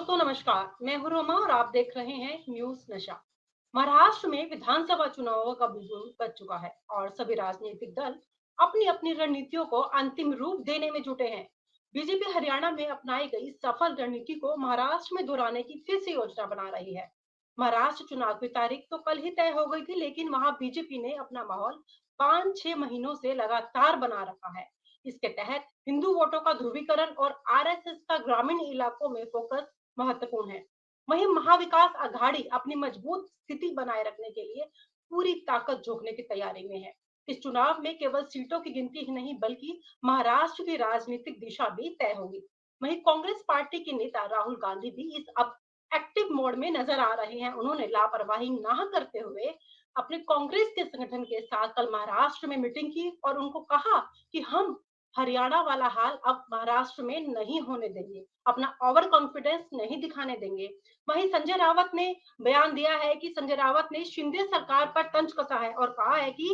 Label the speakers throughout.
Speaker 1: दोस्तों नमस्कार, मैं हूं रोमा और आप देख रहे हैं न्यूज नशा। महाराष्ट्र में विधानसभा चुनावों का बिगुल बज चुका है और सभी राजनीतिक दल अपनी अपनी रणनीतियों को अंतिम रूप देने में जुटे हैं। बीजेपी हरियाणा में अपनाई गई सफल रणनीति को महाराष्ट्र में दोहराने की फिर से योजना बना रही है। महाराष्ट्र चुनाव की तारीख तो कल ही तय हो गई थी, लेकिन वहां बीजेपी ने अपना माहौल 5-6 महीनों से लगातार बना रखा है। इसके तहत हिंदू वोटों का ध्रुवीकरण और आरएसएस का ग्रामीण इलाकों में फोकस महत्वपूर्ण है। वहीं महाविकास अघाड़ी अपनी मजबूत स्थिति बनाए रखने के लिए पूरी ताकत झोंकने की तैयारी में है। इस चुनाव में केवल सीटों की गिनती ही नहीं बल्कि महाराष्ट्र की राजनीतिक दिशा भी तय होगी। वहीं कांग्रेस पार्टी के नेता राहुल गांधी भी इस अब एक्टिव मोड में नजर आ रहे हैं। उन्होंने लापरवाही न करते हुए अपने कांग्रेस के संगठन के साथ कल महाराष्ट्र में मीटिंग की और उनको कहा कि हम हरियाणा वाला हाल अब महाराष्ट्र में नहीं होने देंगे, अपना ओवर कॉन्फिडेंस नहीं दिखाने देंगे। वहीं संजय रावत ने बयान दिया है कि संजय रावत ने शिंदे सरकार पर तंज कसा है और कहा है कि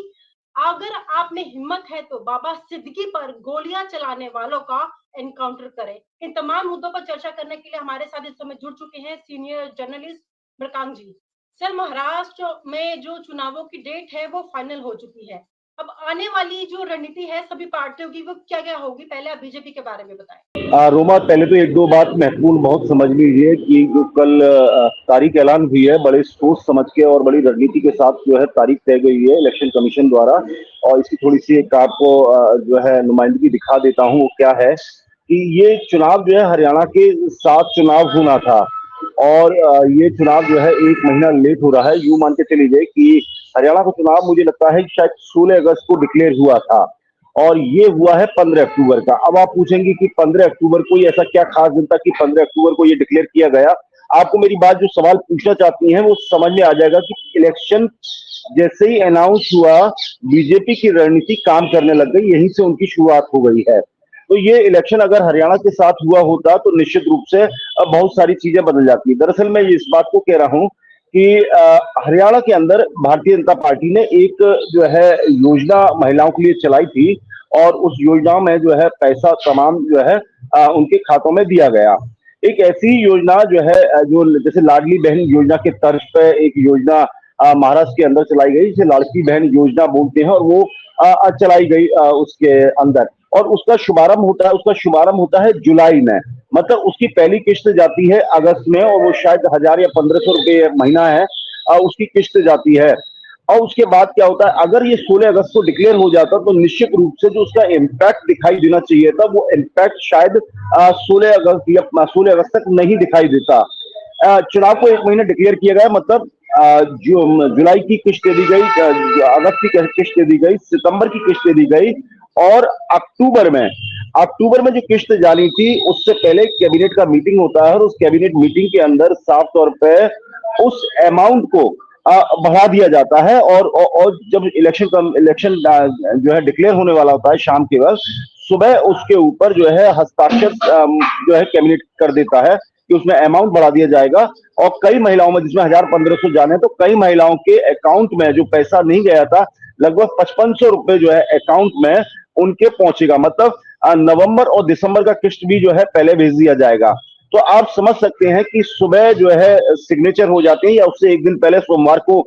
Speaker 1: अगर आप में हिम्मत है तो बाबा सिद्दीकी पर गोलियां चलाने वालों का एनकाउंटर करें। इन तमाम मुद्दों पर चर्चा करने के लिए हमारे साथ इस समय जुड़ चुके हैं सीनियर जर्नलिस्ट मृकांक जी। सर, महाराष्ट्र में जो चुनावों की डेट है वो फाइनल हो चुकी है। अब आने वाली जो रणनीति है सभी पार्टियों की वो क्या-क्या होगी? पहले आप बीजेपी के बारे में बताएं।
Speaker 2: रोमा, पहले तो एक दो बात महत्वपूर्ण बहुत समझ लीजिए कि जो कल तारीख ऐलान हुई है, बड़े सोच समझ के और बड़ी रणनीति के साथ जो है तारीख तय गई है इलेक्शन कमीशन द्वारा। और इसकी थोड़ी सी एक आपको जो है नुमाइंदगी दिखा देता हूँ। क्या है कि ये चुनाव जो है हरियाणा के 7 चुनाव होना था और ये चुनाव जो है 1 महीना लेट हो रहा है। यूं मान के चलिए कि हरियाणा का चुनाव मुझे लगता है शायद 16 अगस्त को डिक्लेयर हुआ था और ये हुआ है 15 अक्टूबर का। अब आप पूछेंगे कि 15 अक्टूबर को ऐसा क्या खास दिन था कि 15 अक्टूबर को ये डिक्लेयर किया गया। आपको मेरी बात जो सवाल पूछना चाहती हैं वो समझ में आ जाएगा कि इलेक्शन जैसे ही अनाउंस हुआ बीजेपी की रणनीति काम करने लग गई, यहीं से उनकी शुरुआत हो गई है। तो ये इलेक्शन अगर हरियाणा के साथ हुआ होता तो निश्चित रूप से बहुत सारी चीजें बदल जाती। दरअसल मैं इस बात को कह रहा हूं कि हरियाणा के अंदर भारतीय जनता पार्टी ने एक जो है योजना महिलाओं के लिए चलाई थी और उस योजना में जो है पैसा तमाम जो है उनके खातों में दिया गया। एक ऐसी योजना जो है जो जैसे लाडली बहन योजना के तर्ज पे एक योजना महाराष्ट्र के अंदर चलाई गई, जिसे लाडली बहन योजना बोलते हैं और वो चलाई गई उसके अंदर। और उसका शुभारंभ होता है जुलाई में, मतलब उसकी पहली किस्त जाती है अगस्त में और वो शायद 1000 या 1500 रुपये महीना है उसकी किस्त जाती है। और उसके बाद क्या होता है, अगर ये 16 अगस्त को डिक्लेयर हो जाता तो निश्चित रूप से जो उसका इम्पैक्ट दिखाई देना चाहिए था वो इम्पैक्ट शायद 16 अगस्त या 16 अगस्त तक नहीं दिखाई देता। चुनाव को 1 महीना डिक्लेयर किया गया, मतलब जो जुलाई की किस्त दे दी गई, अगस्त की किस्त दे दी गई, सितंबर की किस्त दे दी गई और अक्टूबर में जो किस्त जानी थी उससे पहले कैबिनेट का मीटिंग होता है और उस कैबिनेट मीटिंग के अंदर साफ तौर पे उस अमाउंट को बढ़ा दिया जाता है और जब इलेक्शन जो है डिक्लेयर होने वाला होता है शाम के वक्त, सुबह उसके ऊपर जो है हस्ताक्षर जो है कैबिनेट कर देता है कि उसमें अमाउंट बढ़ा दिया जाएगा। और कई महिलाओं में, जिसमें 1500 जाने, तो कई महिलाओं के अकाउंट में जो पैसा नहीं गया था लगभग 5500 रुपए जो है अकाउंट में उनके पहुंचेगा। मतलब नवंबर और दिसंबर का किस्त भी जो है पहले भेज दिया जाएगा। तो आप समझ सकते हैं कि सुबह जो है सिग्नेचर हो जाते हैं या उससे एक दिन पहले सोमवार को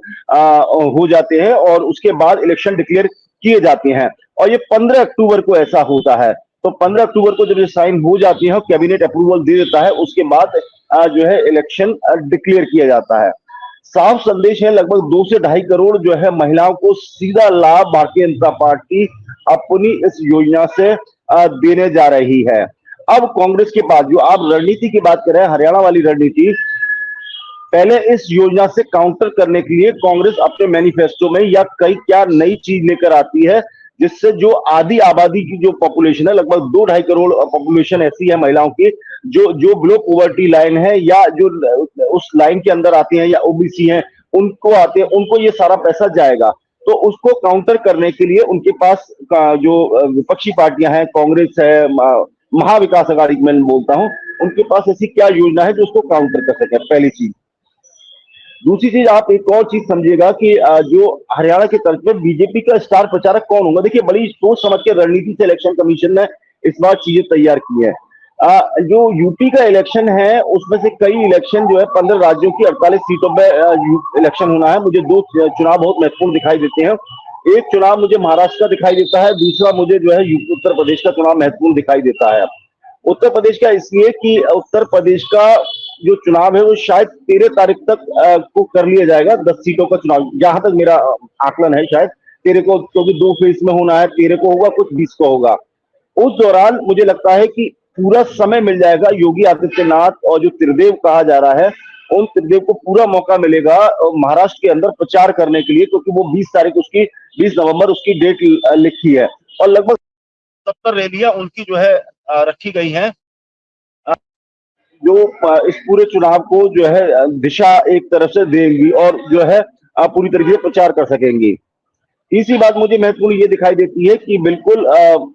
Speaker 2: हो जाते हैं और उसके बाद इलेक्शन डिक्लेयर किए जाते हैं। और ये 15 अक्टूबर को ऐसा होता है। तो 15 अक्टूबर को जब ये साइन हो जाती है और कैबिनेट अप्रूवल दे देता है, उसके बाद जो है इलेक्शन डिक्लेयर किया जाता है। साफ संदेश है, लगभग 2 से 2.5 करोड़ जो है महिलाओं को सीधा लाभ भारतीय जनता पार्टी अपनी इस योजना से देने जा रही है। अब कांग्रेस के पास जो आप रणनीति की बात कर रहे हैं, हरियाणा वाली रणनीति, पहले इस योजना से काउंटर करने के लिए कांग्रेस अपने मैनिफेस्टो में या कई क्या नई चीज लेकर आती है जिससे जो आधी आबादी की जो पॉपुलेशन है, लगभग 2-2.5 करोड़ पॉपुलेशन ऐसी है महिलाओं की जो बिलो पॉवर्टी लाइन है या जो उस लाइन के अंदर आती हैं या ओबीसी हैं, उनको ये सारा पैसा जाएगा। तो उसको काउंटर करने के लिए उनके पास जो विपक्षी पार्टियां हैं, कांग्रेस है, महाविकास अघाड़ी मैं बोलता हूं, उनके पास ऐसी क्या योजना है जो उसको काउंटर कर सके, पहली चीज। दूसरी चीज, आप एक और चीज समझिएगा कि जो हरियाणा के तर्ज पे बीजेपी का स्टार प्रचारक कौन होगा। देखिए, बड़ी सोच समझ के रणनीति से इलेक्शन कमीशन ने इस बार चीजें तैयार की है। जो यूपी का इलेक्शन है उसमें से कई इलेक्शन जो है 15 राज्यों की 48 सीटों पे इलेक्शन होना है। मुझे दो चुनाव बहुत महत्वपूर्ण दिखाई देते हैं। एक चुनाव मुझे महाराष्ट्र का दिखाई देता है, दूसरा मुझे जो है उत्तर प्रदेश का चुनाव महत्वपूर्ण दिखाई देता है। उत्तर प्रदेश का इसलिए कि उत्तर प्रदेश का जो चुनाव है वो शायद 13 तारीख तक को कर लिया जाएगा। 10 सीटों का चुनाव, जहां तक मेरा आकलन है, शायद 13 को, क्योंकि दो फेज में होना है, 13 को होगा, कुछ 20 को होगा। उस दौरान मुझे लगता है कि पूरा समय मिल जाएगा योगी आदित्यनाथ और जो त्रिदेव कहा जा रहा है, उन त्रिदेव को पूरा मौका मिलेगा महाराष्ट्र के अंदर प्रचार करने के लिए, क्योंकि वो 20 तारीख उसकी 20 नवंबर उसकी डेट लिखी है और लगभग 70 रैलियां उनकी जो है रखी गई हैं, जो इस पूरे चुनाव को जो है दिशा एक तरफ से देंगी और जो है पूरी तरीके से प्रचार कर सकेंगी। तीसरी बात मुझे महत्वपूर्ण ये दिखाई देती है कि बिल्कुल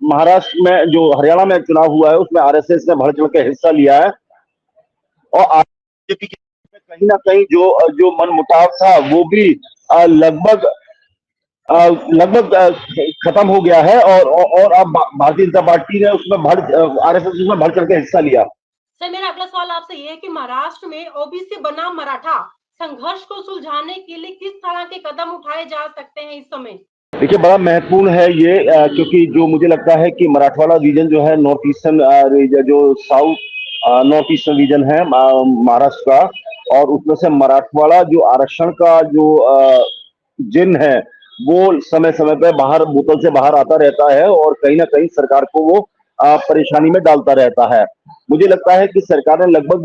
Speaker 2: महाराष्ट्र में जो हरियाणा में चुनाव हुआ है उसमें आरएसएस ने बढ़ चढ़ के हिस्सा लिया है और बीजेपी के कहीं ना कहीं जो जो मनमुटाव था वो भी लगभग लगभग खत्म हो गया है और अब भारतीय जनता पार्टी ने उसमें आरएसएस उसमें बढ़ चढ़ के हिस्सा लिया।
Speaker 1: सर, मेरा अगला सवाल आपसे ये है कि महाराष्ट्र में ओबीसी बनाम मराठा संघर्ष को सुलझाने के लिए किस तरह के कदम उठाए जा सकते हैं इस समय?
Speaker 2: देखिए, बड़ा महत्वपूर्ण है ये, क्योंकि जो मुझे लगता है कि मराठवाड़ा रीजन जो है, नॉर्थ ईस्टर्न रीजन, जो साउथ नॉर्थ ईस्टर्न रीजन है महाराष्ट्र का, और उसमें से मराठवाड़ा जो आरक्षण का जो जिन है वो समय समय पे बाहर बोतल से बाहर आता रहता है और कहीं ना कहीं सरकार को वो परेशानी में डालता रहता है। मुझे लगता है कि सरकार ने लगभग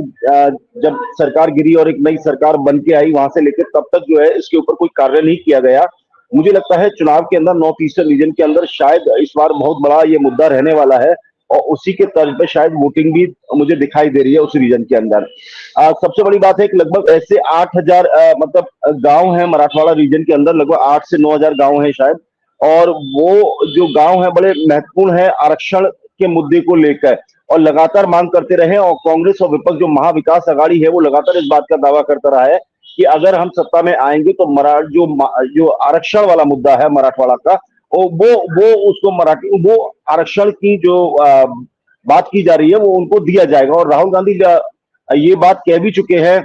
Speaker 2: जब सरकार गिरी और एक नई सरकार बन के आई, वहां से लेकर तब तक जो है इसके ऊपर कोई कार्य नहीं किया गया। मुझे लगता है चुनाव के अंदर नॉर्थ ईस्टर्न रीजन के अंदर शायद इस बार बहुत बड़ा ये मुद्दा रहने वाला है और उसी के तर्ज पे शायद वोटिंग भी मुझे दिखाई दे रही है उस रीजन के अंदर। सबसे बड़ी बात है कि लगभग ऐसे 8,000 मतलब गांव हैं मराठवाड़ा रीजन के अंदर, लगभग 8 से 9,000 गांव हैं शायद, और वो जो गांव है बड़े महत्वपूर्ण है आरक्षण के मुद्दे को लेकर और लगातार मांग करते रहे। और कांग्रेस और विपक्ष जो महाविकास आघाड़ी है वो लगातार इस बात का दावा करता रहा है कि अगर हम सत्ता में आएंगे तो जो आरक्षण वाला मुद्दा है मराठवाड़ा का, वो उसको मराठी वो आरक्षण की जो बात की जा रही है वो उनको दिया जाएगा। और राहुल गांधी ये बात कह भी चुके हैं,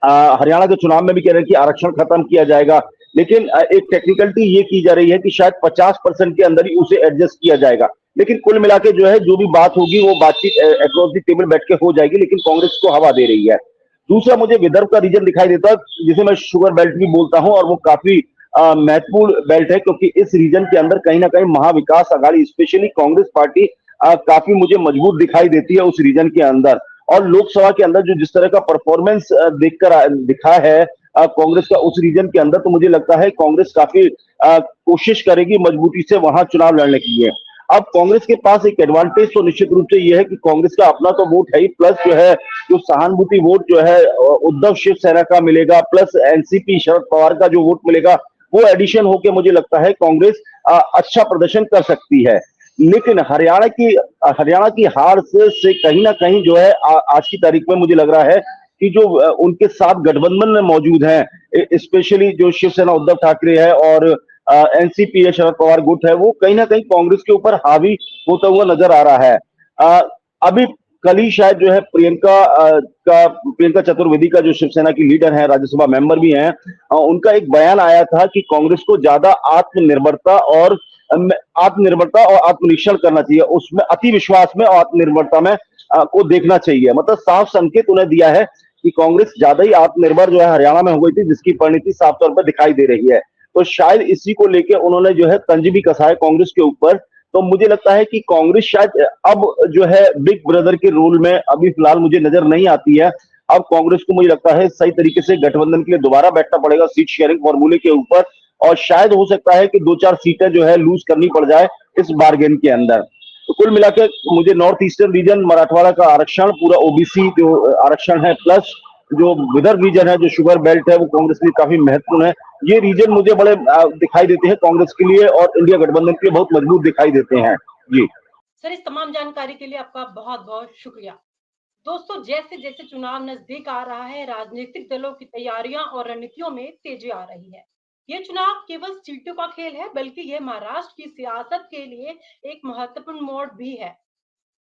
Speaker 2: हरियाणा के चुनाव में भी कह रहे हैं कि आरक्षण खत्म किया जाएगा। लेकिन एक टेक्निकलिटी ये की जा रही है कि शायद 50% के अंदर ही उसे एडजस्ट किया जाएगा। लेकिन कुल मिला के जो है जो भी बात होगी वो बातचीत अक्रॉस द टेबल बैठ के हो जाएगी, लेकिन कांग्रेस को हवा दे रही है। दूसरा मुझे विदर्भ का रीजन दिखाई देता है, जिसे मैं शुगर बेल्ट भी बोलता हूं, और वो काफी महत्वपूर्ण बेल्ट है, क्योंकि इस रीजन के अंदर कहीं ना कहीं महाविकास आघाड़ी स्पेशली कांग्रेस पार्टी काफी मुझे मजबूत दिखाई देती है उस रीजन के अंदर। और लोकसभा के अंदर जो जिस तरह का परफॉर्मेंस देखकर दिखा है कांग्रेस का उस रीजन के अंदर, तो मुझे लगता है कांग्रेस काफी कोशिश करेगी मजबूती से वहां चुनाव लड़ने के लिए। अब कांग्रेस के पास एक एडवांटेज तो निश्चित रूप से यह है कि कांग्रेस का अपना तो वोट है ही, प्लस जो है जो सहानुभूति वोट जो है उद्धव शिवसेना का मिलेगा, प्लस एनसीपी शरद पवार का जो वोट मिलेगा, वो एडिशन होकर मुझे लगता है कांग्रेस अच्छा प्रदर्शन कर सकती है। लेकिन हरियाणा की हार से कहीं ना कहीं जो है आज की तारीख में मुझे लग रहा है कि जो उनके साथ गठबंधन में मौजूद हैं, स्पेशली जो शिवसेना उद्धव ठाकरे है और एनसीपी है शरद पवार गुट है, वो कहीं ना कहीं कांग्रेस के ऊपर हावी होता हुआ नजर आ रहा है। अभी कल ही शायद जो है प्रियंका चतुर्वेदी का जो शिवसेना की लीडर है, राज्यसभा मेंबर भी हैं, उनका एक बयान आया था कि कांग्रेस को ज्यादा आत्मनिर्भरता और आत्मनिरीक्षण करना चाहिए, उसमें अति विश्वास में और आत्मनिर्भरता में को देखना चाहिए। मतलब साफ संकेत उन्हें दिया है कि कांग्रेस ज्यादा ही आत्मनिर्भर जो है हरियाणा में हो गई थी, जिसकी परिणति साफ तौर पर दिखाई दे रही है। तो शायद इसी को लेकर उन्होंने जो है तंज भी कसा है कांग्रेस के ऊपर। तो मुझे लगता है कि कांग्रेस शायद अब जो है बिग ब्रदर के रोल में अभी फिलहाल मुझे नजर नहीं आती है। अब कांग्रेस को मुझे लगता है सही तरीके से गठबंधन के लिए दोबारा बैठना पड़ेगा सीट शेयरिंग फॉर्मूले के ऊपर, और शायद हो सकता है कि 2-4 सीटें जो है लूज करनी पड़ जाए इस बार्गेन के अंदर। तो कुल मिलाकर मुझे नॉर्थ ईस्टर्न रीजन मराठवाड़ा का आरक्षण, पूरा ओबीसी जो आरक्षण है, प्लस जो विदर्भ रीजन है जो शुगर बेल्ट है, वो कांग्रेस के लिए काफी महत्वपूर्ण है। ये रीजन मुझे बड़े दिखाई देते हैं कांग्रेस के लिए और इंडिया गठबंधन के लिए बहुत मजबूत दिखाई देते हैं। जी
Speaker 1: सर, इस तमाम जानकारी के लिए आपका बहुत बहुत शुक्रिया। दोस्तों, जैसे जैसे चुनाव नजदीक आ रहा है, राजनीतिक दलों की तैयारियां और रणनीतियों में तेजी आ रही है। ये चुनाव केवल सीटों का खेल है, बल्कि ये महाराष्ट्र की सियासत के लिए एक महत्वपूर्ण मोड़ भी है।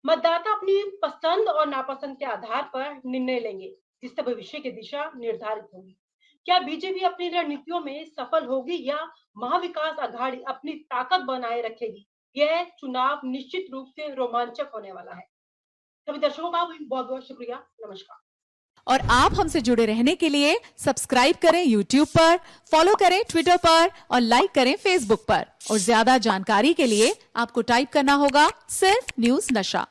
Speaker 1: मतदाता अपनी पसंद और नापसंद के आधार पर निर्णय लेंगे, जिससे भविष्य की दिशा निर्धारित होगी। क्या बीजेपी अपनी रणनीतियों में सफल होगी या महाविकास आघाड़ी अपनी ताकत बनाए रखेगी? यह चुनाव निश्चित रूप से रोमांचक होने वाला है। सभी दर्शकों का बहुत बहुत शुक्रिया। नमस्कार।
Speaker 3: और आप हमसे जुड़े रहने के लिए सब्सक्राइब करें YouTube पर, फॉलो करें Twitter पर और लाइक करें Facebook पर। और ज्यादा जानकारी के लिए आपको टाइप करना होगा सिर्फ न्यूज़ नशा।